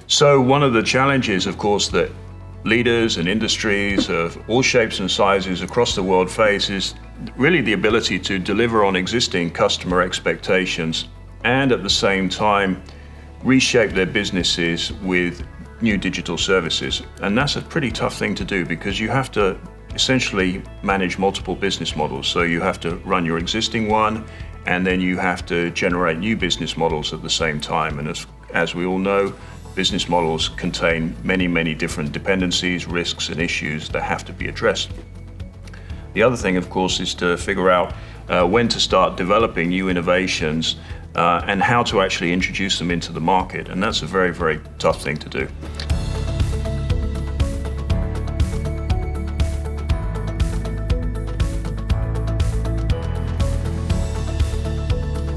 So one of the challenges, of course, that leaders and industries of all shapes and sizes across the world face is really the ability to deliver on existing customer expectations and at the same time reshape their businesses with new digital services. And that's a pretty tough thing to do because you have to essentially manage multiple business models. So you have to run your existing one and then you have to generate new business models at the same time. And as we all know, business models contain many, many different dependencies, risks, and issues that have to be addressed. The other thing, of course, is to figure out when to start developing new innovations and how to actually introduce them into the market. And that's a very, very tough thing to do.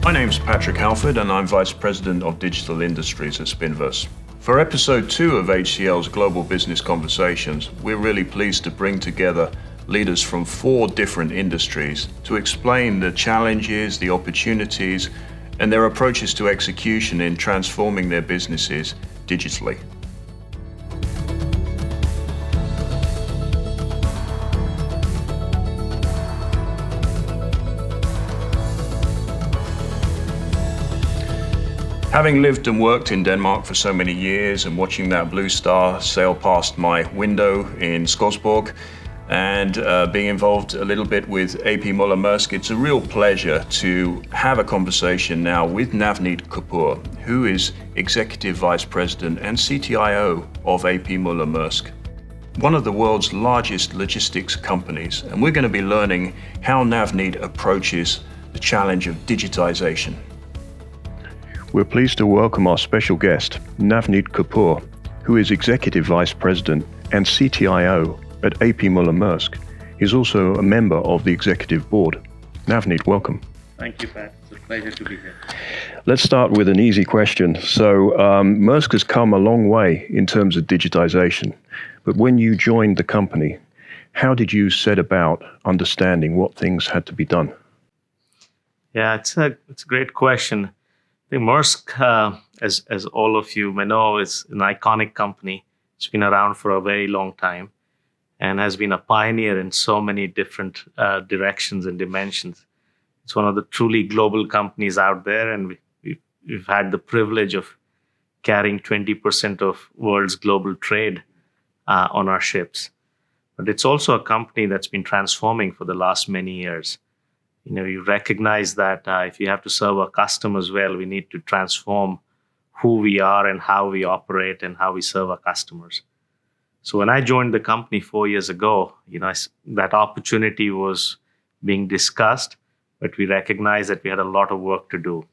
My name's Patrick Halford, and I'm Vice President of Digital Industries at Spinverse. For episode 2 of HCL's Global Business Conversations, we're really pleased to bring together leaders from 4 different industries to explain the challenges, the opportunities, and their approaches to execution in transforming their businesses digitally. Having lived and worked in Denmark for so many years and watching that blue star sail past my window in Skodsborg and being involved a little bit with AP Moller Maersk, it's a real pleasure to have a conversation now with Navneet Kapoor, who is Executive Vice President and CTIO of AP Moller Maersk, one of the world's largest logistics companies. And we're going to be learning how Navneet approaches the challenge of digitization. We're pleased to welcome our special guest, Navneet Kapoor, who is Executive Vice President and CTIO at AP Moller Maersk. He's also a member of the Executive Board. Navneet, welcome. Thank you, Pat. It's a pleasure to be here. Let's start with an easy question. So Maersk has come a long way in terms of digitization, but when you joined the company, how did you set about understanding what things had to be done? Yeah, it's a great question. I think Maersk, as all of you may know, is an iconic company. It's been around for a very long time and has been a pioneer in so many different directions and dimensions. It's one of the truly global companies out there, and we've had the privilege of carrying 20% of world's global trade on our ships. But it's also a company that's been transforming for the last many years. You recognize that if you have to serve our customers well, we need to transform who we are and how we operate and how we serve our customers. So when I joined the company 4 years ago, that opportunity was being discussed, but we recognized that we had a lot of work to do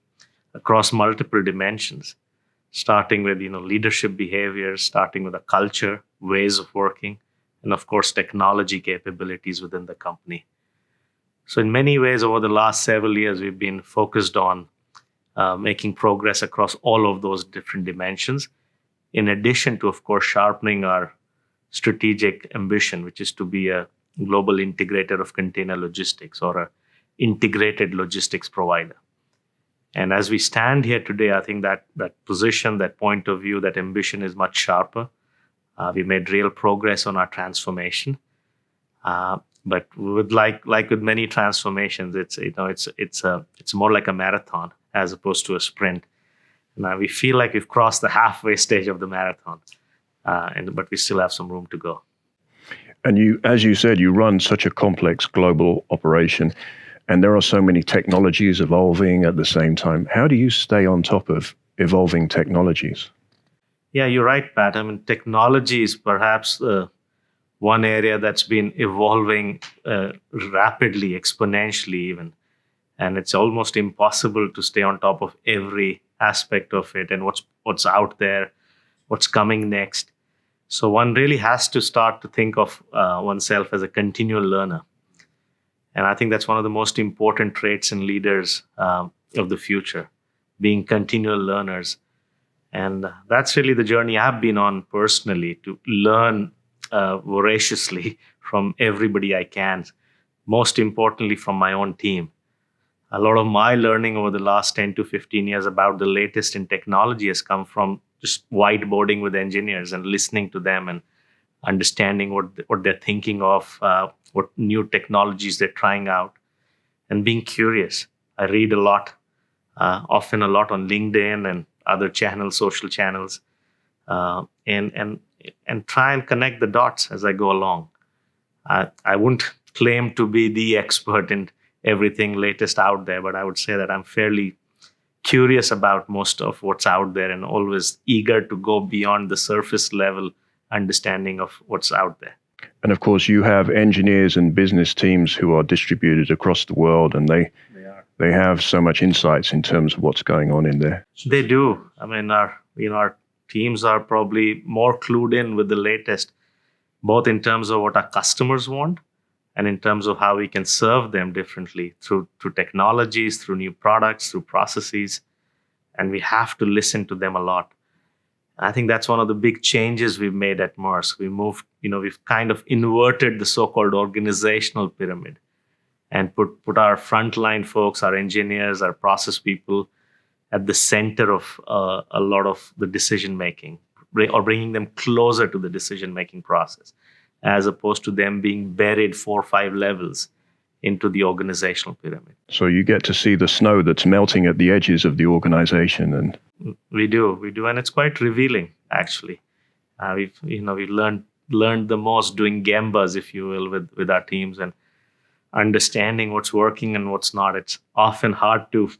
across multiple dimensions, starting with leadership behaviors, starting with a culture, ways of working, and of course technology capabilities within the company. So in many ways, over the last several years, we've been focused on making progress across all of those different dimensions, in addition to, of course, sharpening our strategic ambition, which is to be a global integrator of container logistics or an integrated logistics provider. And as we stand here today, I think that position, that point of view, that ambition is much sharper. We made real progress on our transformation. But with like with many transformations, it's more like a marathon as opposed to a sprint. And we feel like we've crossed the halfway stage of the marathon, but we still have some room to go. And you, as you said, you run such a complex global operation, and there are so many technologies evolving at the same time. How do you stay on top of evolving technologies? Yeah, you're right, Pat. I mean, technology is perhaps one area that's been evolving rapidly, exponentially even. and it's almost impossible to stay on top of every aspect of it and what's out there, what's coming next. So one really has to start to think of oneself as a continual learner. And I think that's one of the most important traits in leaders of the future, being continual learners. And that's really the journey I've been on personally, to learn voraciously from everybody I can, most importantly from my own team. A lot of my learning over the last 10 to 15 years about the latest in technology has come from just whiteboarding with engineers and listening to them and understanding what they're thinking of, what new technologies they're trying out, and being curious. I read a lot, often a lot on LinkedIn and other channels, social channels, and try and connect the dots as I go along. I wouldn't claim to be the expert in everything latest out there, but I would say that I'm fairly curious about most of what's out there and always eager to go beyond the surface level understanding of what's out there. And of course, you have engineers and business teams who are distributed across the world, and they have so much insights in terms of what's going on in there. They do. I mean, our teams are probably more clued in with the latest, both in terms of what our customers want and in terms of how we can serve them differently through technologies, through new products, through processes. And we have to listen to them a lot. I think that's one of the big changes we've made at Maersk. We've kind of inverted the so-called organizational pyramid and put our frontline folks, our engineers, our process people at the center of a lot of the decision making, or bringing them closer to the decision making process, as opposed to them being buried 4 or 5 levels into the organizational pyramid. So you get to see the snow that's melting at the edges of the organization, and we do, and it's quite revealing, actually. We've learned the most doing gembas, if you will, with our teams and understanding what's working and what's not. It's often hard to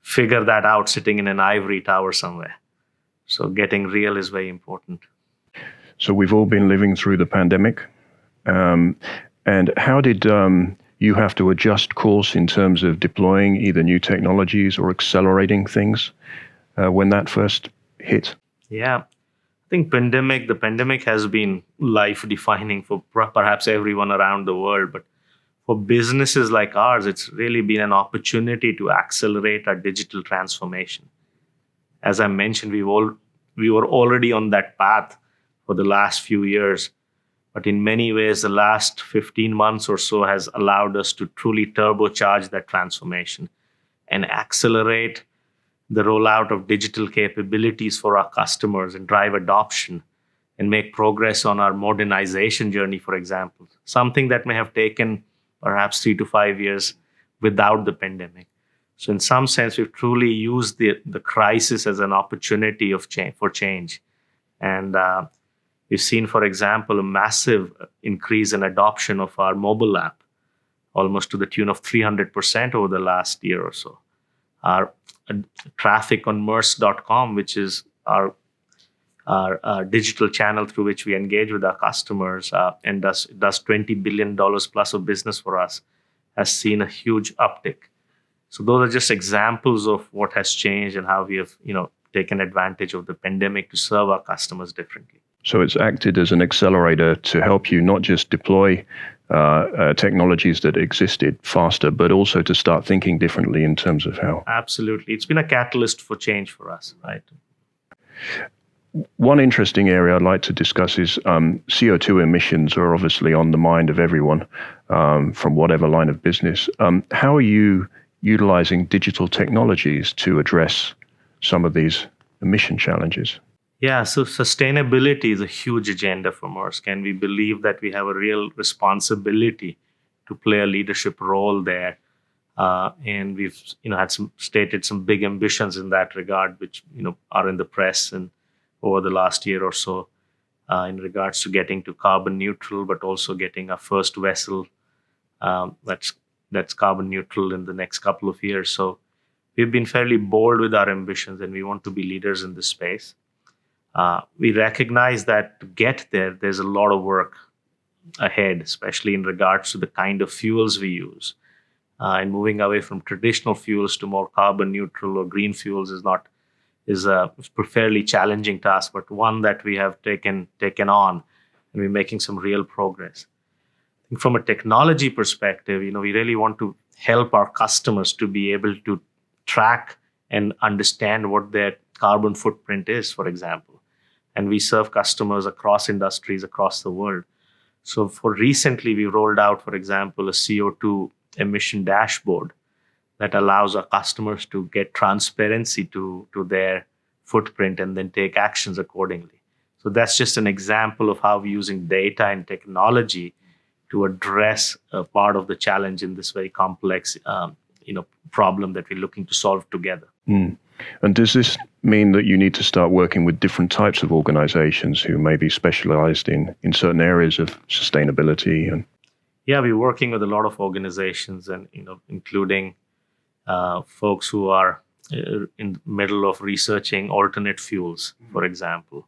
figure that out sitting in an ivory tower somewhere. So getting real is very important. So we've all been living through the pandemic. And how did you have to adjust course in terms of deploying either new technologies or accelerating things when that first hit? Yeah, I think the pandemic has been life-defining for perhaps everyone around the world. But for businesses like ours, it's really been an opportunity to accelerate our digital transformation. As I mentioned, we were already on that path for the last few years. But in many ways, the last 15 months or so has allowed us to truly turbocharge that transformation and accelerate the rollout of digital capabilities for our customers and drive adoption and make progress on our modernization journey, for example, something that may have taken perhaps 3 to 5 years without the pandemic. So in some sense, we've truly used the crisis as an opportunity for change. And we've seen, for example, a massive increase in adoption of our mobile app, almost to the tune of 300% over the last year or so. Our traffic on Maersk.com, which is our digital channel through which we engage with our customers and does $20 billion plus of business for us, has seen a huge uptick. So those are just examples of what has changed and how we have, taken advantage of the pandemic to serve our customers differently. So it's acted as an accelerator to help you not just deploy technologies that existed faster, but also to start thinking differently in terms of how. Absolutely. It's been a catalyst for change for us, right? One interesting area I'd like to discuss is CO2 emissions are obviously on the mind of everyone from whatever line of business. How are you utilizing digital technologies to address some of these emission challenges? Yeah, so sustainability is a huge agenda for Maersk, and we believe that we have a real responsibility to play a leadership role there. And we've stated some big ambitions in that regard, which are in the press and over the last year or so, in regards to getting to carbon neutral, but also getting our first vessel that's carbon neutral in the next couple of years. So we've been fairly bold with our ambitions, and we want to be leaders in this space. We recognize that to get there, there's a lot of work ahead, especially in regards to the kind of fuels we use. and moving away from traditional fuels to more carbon neutral or green fuels is a fairly challenging task, but one that we have taken on, and we're making some real progress. I think from a technology perspective, we really want to help our customers to be able to track and understand what their carbon footprint is, for example. And we serve customers across industries across the world. So for recently, we rolled out, for example, a CO2 emission dashboard that allows our customers to get transparency to their footprint and then take actions accordingly. So that's just an example of how we're using data and technology to address a part of the challenge in this very complex problem that we're looking to solve together. Mm. And does this mean that you need to start working with different types of organizations who may be specialized in certain areas of sustainability? And yeah, we're working with a lot of organizations, and including folks who are in the middle of researching alternate fuels, for example.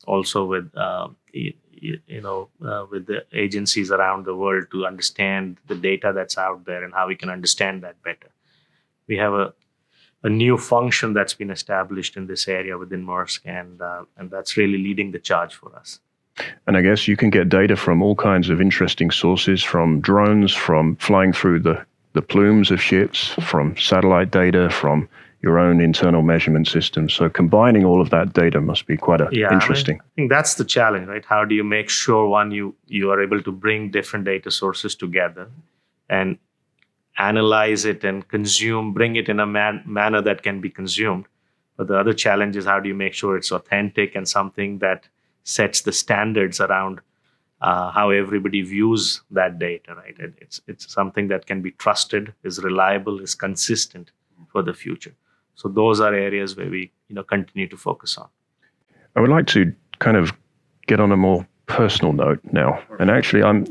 Also with with the agencies around the world to understand the data that's out there and how we can understand that better. We have a new function that's been established in this area within Maersk, and that's really leading the charge for us. And I guess you can get data from all kinds of interesting sources, from drones, from flying through the plumes of ships, from satellite data, from your own internal measurement system. So combining all of that data must be quite interesting. I think that's the challenge, right? How do you make sure, one, you are able to bring different data sources together and analyze it and bring it in a manner that can be consumed. But the other challenge is, how do you make sure it's authentic and something that sets the standards around how everybody views that data, right? It's something that can be trusted, is reliable, is consistent for the future. So those are areas where we continue to focus on. I would like to kind of get on a more personal note now. And actually, I'm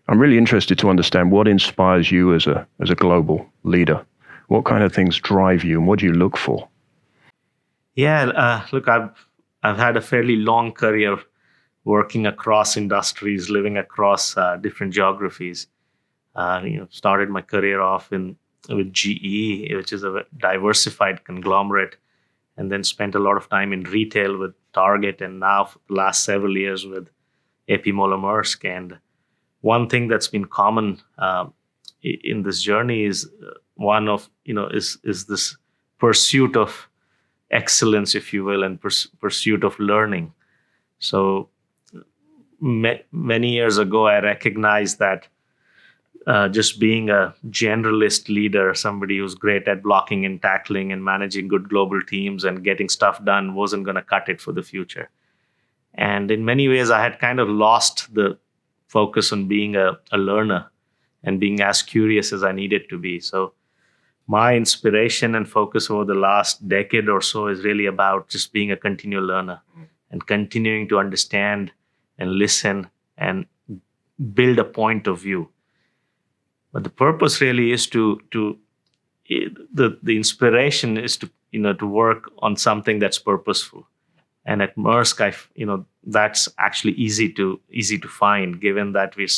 really interested to understand what inspires you as a global leader. What kind of things drive you, and what do you look for? Yeah, look, I've had a fairly long career working across industries, living across different geographies. Started my career off with GE, which is a diversified conglomerate, and then spent a lot of time in retail with Target, and now for the last several years with AP Moller Maersk. And one thing that's been common in this journey is one of is this pursuit of excellence, if you will, and pursuit of learning. So many years ago, I recognized that just being a generalist leader, somebody who's great at blocking and tackling and managing good global teams and getting stuff done, wasn't going to cut it for the future. And in many ways, I had kind of lost the focus on being a learner and being as curious as I needed to be. So my inspiration and focus over the last decade or so is really about just being a continual learner and continuing to understand and listen and build a point of view. But the purpose really is the inspiration is to work on something that's purposeful. And at Maersk, that's actually easy to find, given that we're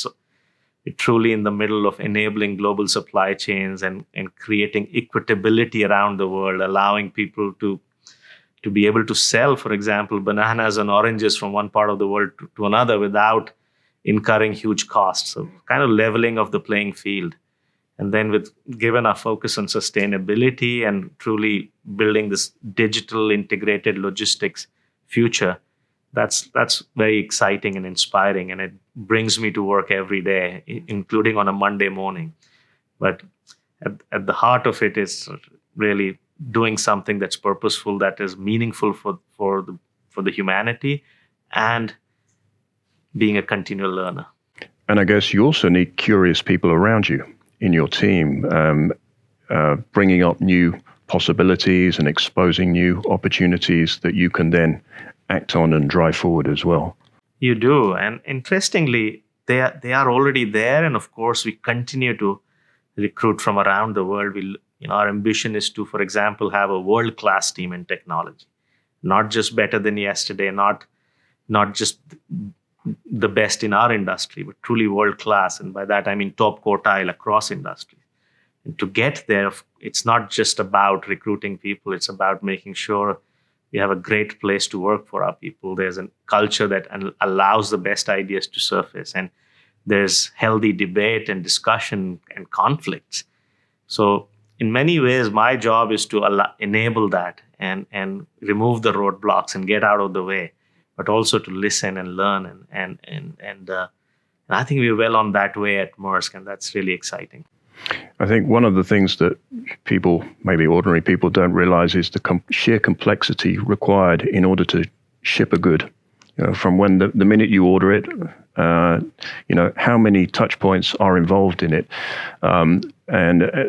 truly in the middle of enabling global supply chains and creating equitability around the world, allowing people to be able to sell, for example, bananas and oranges from one part of the world to another without incurring huge costs. So kind of leveling of the playing field. And then given our focus on sustainability and truly building this digital integrated logistics future, that's very exciting and inspiring, and it brings me to work every day, including on a Monday morning. But at the heart of it is really doing something that's purposeful, that is meaningful for the humanity, and being a continual learner. And I guess you also need curious people around you in your team, bringing up new possibilities and exposing new opportunities that you can then act on and drive forward as well. You do. And interestingly, they are already there. And of course, we continue to recruit from around the world. Our ambition is to, for example, have a world-class team in technology, not just better than yesterday, not just the best in our industry, but truly world-class. And by that, I mean top quartile across industries. And to get there, it's not just about recruiting people. It's about making sure we have a great place to work for our people. There's a culture that allows the best ideas to surface. And there's healthy debate and discussion and conflicts. So in many ways, my job is to enable that and remove the roadblocks and get out of the way, but also to listen and learn. And I think we're well on that way at Maersk, and that's really exciting. I think one of the things that people, maybe ordinary people, don't realize is the sheer complexity required in order to ship a good. From when the minute you order it, how many touch points are involved in it. And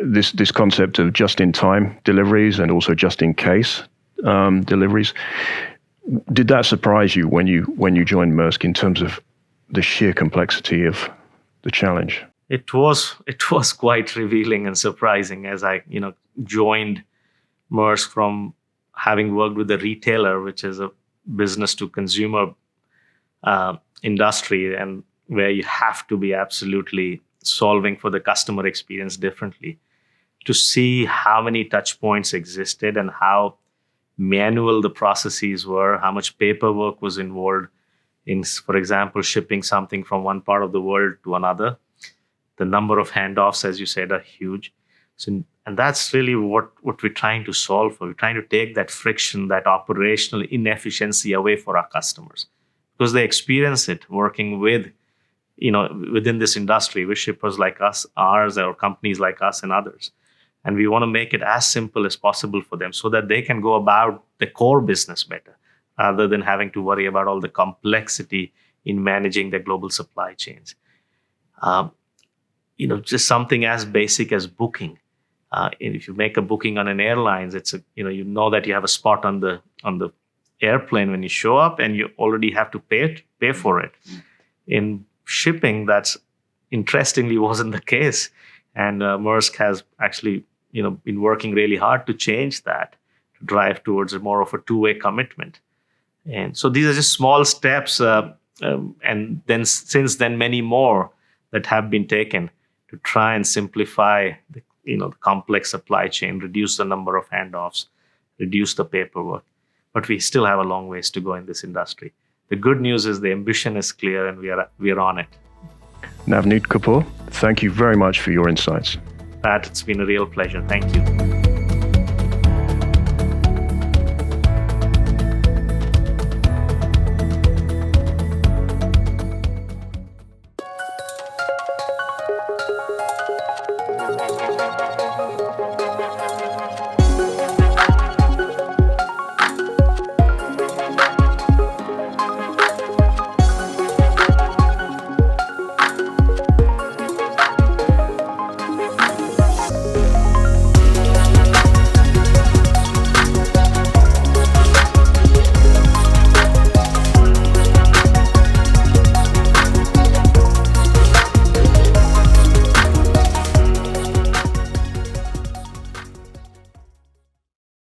this concept of just-in-time deliveries and also just-in-case deliveries, did that surprise you when you joined Maersk in terms of the sheer complexity of the challenge? It was quite revealing and surprising as I joined Maersk from having worked with a retailer, which is a business to consumer industry, and where you have to be absolutely solving for the customer experience differently, to see how many touch points existed and how manual the processes were, how much paperwork was involved in, for example, shipping something from one part of the world to another. The number of handoffs, as you said, are huge. So, and that's really what we're trying to solve for. We're trying to take that friction, that operational inefficiency away for our customers, because they experience it working with, within this industry with shippers like us, ours, or companies like us and others. And we want to make it as simple as possible for them so that they can go about the core business better, rather than having to worry about all the complexity in managing their global supply chains. Just something as basic as booking. If you make a booking on an airlines, it's that you have a spot on the airplane when you show up, and you already have to pay for it. In shipping, that's interestingly wasn't the case, and Maersk has actually been working really hard to change that, to drive towards more of a two-way commitment. And so these are just small steps, and then since then many more that have been taken to try and simplify the complex supply chain, reduce the number of handoffs, reduce the paperwork. But we still have a long ways to go in this industry. The good news is the ambition is clear, and we are on it. Navneet Kapoor, thank you very much for your insights. Pat, it's been a real pleasure. Thank you.